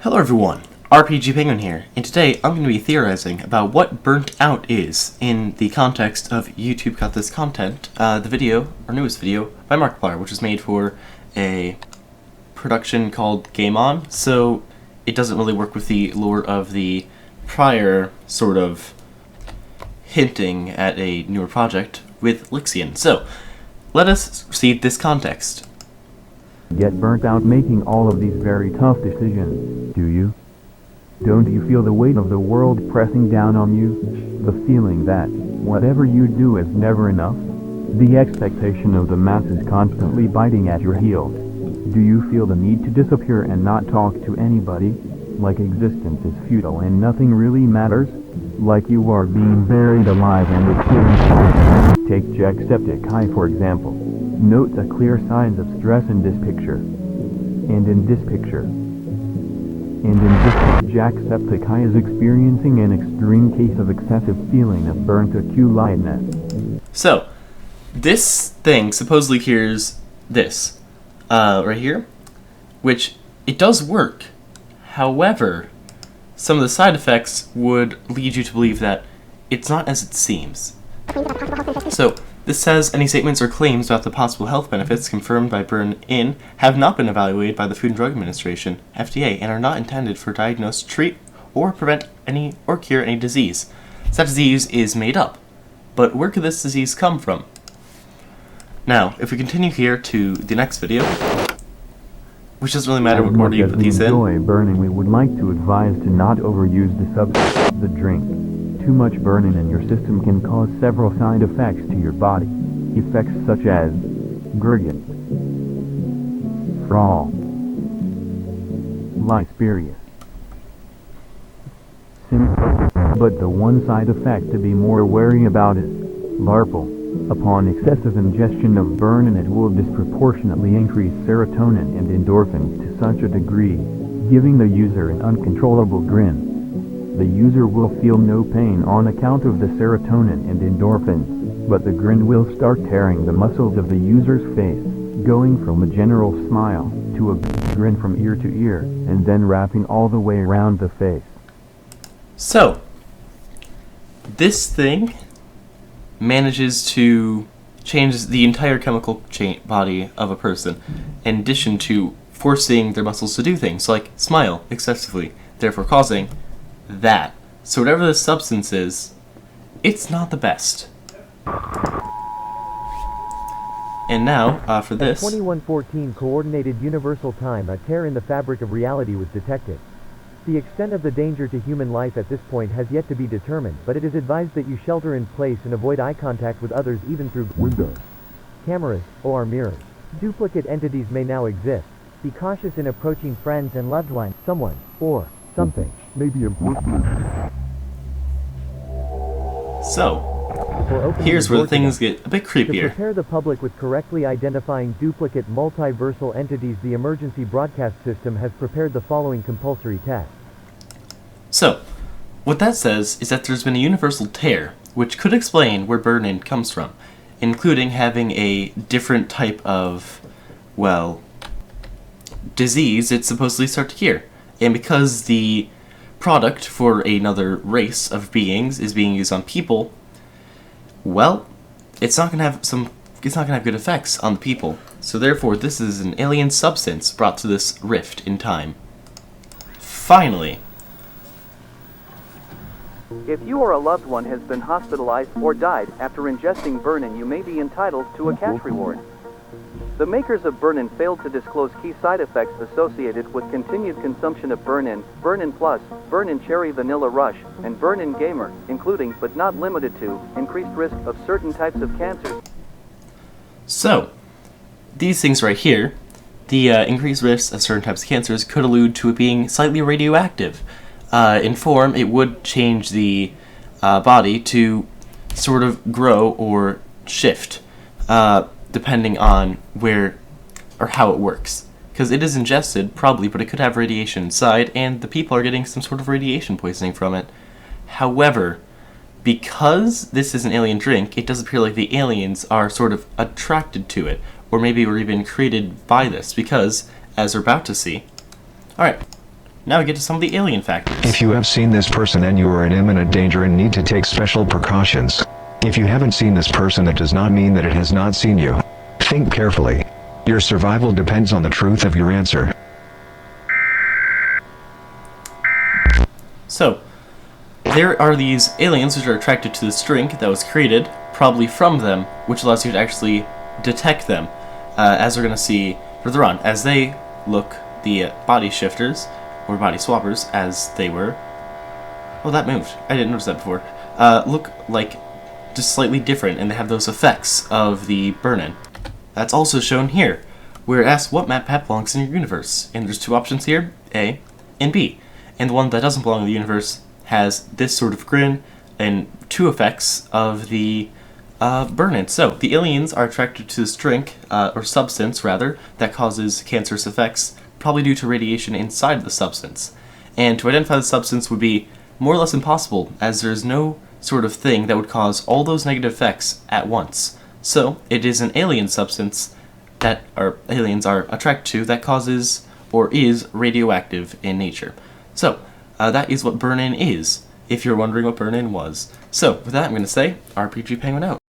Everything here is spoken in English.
Hello everyone, RPG Penguin here, and today I'm going to be theorizing about what burnt out is in the context of YouTube got this content, the video, our newest video, by Markiplier, which was made for a production called Game On, so it doesn't really work with the lore of the prior sort of hinting at a newer project with Lixian. So, let us see this context. Get burnt out making all of these very tough decisions, do you? Don't you feel the weight of the world pressing down on you? The feeling that whatever you do is never enough? The expectation of the masses constantly biting at your heels? Do you feel the need to disappear and not talk to anybody? Like existence is futile and nothing really matters? Like you are being buried alive and it's killing you? Take Jacksepticeye for example. Note the clear signs of stress in this picture. And in this picture. Jacksepticeye is experiencing an extreme case of excessive feeling of burnt out. So, this thing supposedly hears this, right here, which it does work. However, some of the side effects would lead you to believe that it's not as it seems. So, this says any statements or claims about the possible health benefits confirmed by burn-in have not been evaluated by the Food and Drug Administration, FDA, and are not intended for diagnose, treat, or prevent any or cure any disease. Such disease is made up. But where could this disease come from? Now, if we continue here to the next video, which doesn't really matter what order you put these in. Enjoy burning, we would like to advise to not overuse the substance, the drink. Too much burning in your system can cause several side effects to your body. Effects such as gurgit, frawl, lisperius. But the one side effect to be more wary about is larval. Upon excessive ingestion of burnin, it will disproportionately increase serotonin and endorphins to such a degree, giving the user an uncontrollable grin. The user will feel no pain on account of the serotonin and endorphins, but the grin will start tearing the muscles of the user's face, going from a general smile to a grin from ear to ear, and then wrapping all the way around the face. So, this thing manages to change the entire chemical body of a person, in addition to forcing their muscles to do things like smile excessively, therefore causing that. So whatever this substance is, it's not the best. And now, for this... At 2114 Coordinated Universal Time, a tear in the fabric of reality was detected. The extent of the danger to human life at this point has yet to be determined, but it is advised that you shelter in place and avoid eye contact with others even through windows, cameras, or mirrors. Duplicate entities may now exist. Be cautious in approaching friends and loved ones, someone, or something. Maybe important. So, here's where things get a bit creepier. To prepare the public with correctly identifying duplicate multiversal entities, the emergency broadcast system has prepared the following compulsory tasks. So, what that says is that there's been a universal tear, which could explain where burn-in comes from, including having a different type of, well, disease it's supposedly start to cure. And because the product for another race of beings is being used on people, well, it's not gonna have good effects on the people. So therefore, this is an alien substance brought to this rift in time. Finally. If you or a loved one has been hospitalized or died after ingesting burnin, you may be entitled to a cash reward. The makers of burnin failed to disclose key side effects associated with continued consumption of burnin, burnin plus, burnin cherry vanilla rush, and burnin gamer, including but not limited to increased risk of certain types of cancers. So, these things right here, the increased risks of certain types of cancers could allude to it being slightly radioactive. In form, it would change the body to sort of grow or shift, depending on where or how it works. Because it is ingested, probably, but it could have radiation inside, and the people are getting some sort of radiation poisoning from it. However, because this is an alien drink, it does appear like the aliens are sort of attracted to it, or maybe were even created by this, because, as we're about to see... Alright, now we get to some of the alien factors. If you have seen this person and you are in imminent danger and need to take special precautions. If you haven't seen this person, that does not mean that it has not seen you. Think carefully. Your survival depends on the truth of your answer. So, there are these aliens which are attracted to this drink that was created, probably from them, which allows you to actually detect them, as we're going to see further on. As they look, the body shifters, or body swappers, as they were... Oh, that moved. I didn't notice that before. Look like just slightly different, and they have those effects of the burn-in. That's also shown here. We're asked what map path belongs in your universe, and there's two options here, A and B. And the one that doesn't belong in the universe has this sort of grin and two effects of the burn-in. So, the aliens are attracted to this drink, or substance rather, that causes cancerous effects, probably due to radiation inside of the substance. And to identify the substance would be more or less impossible, as there's no sort of thing that would cause all those negative effects at once. So, it is an alien substance that our aliens are attracted to that causes or is radioactive in nature. So, that is what burn-in is, if you're wondering what burn-in was. So, with that, I'm going to say, RPG Penguin out.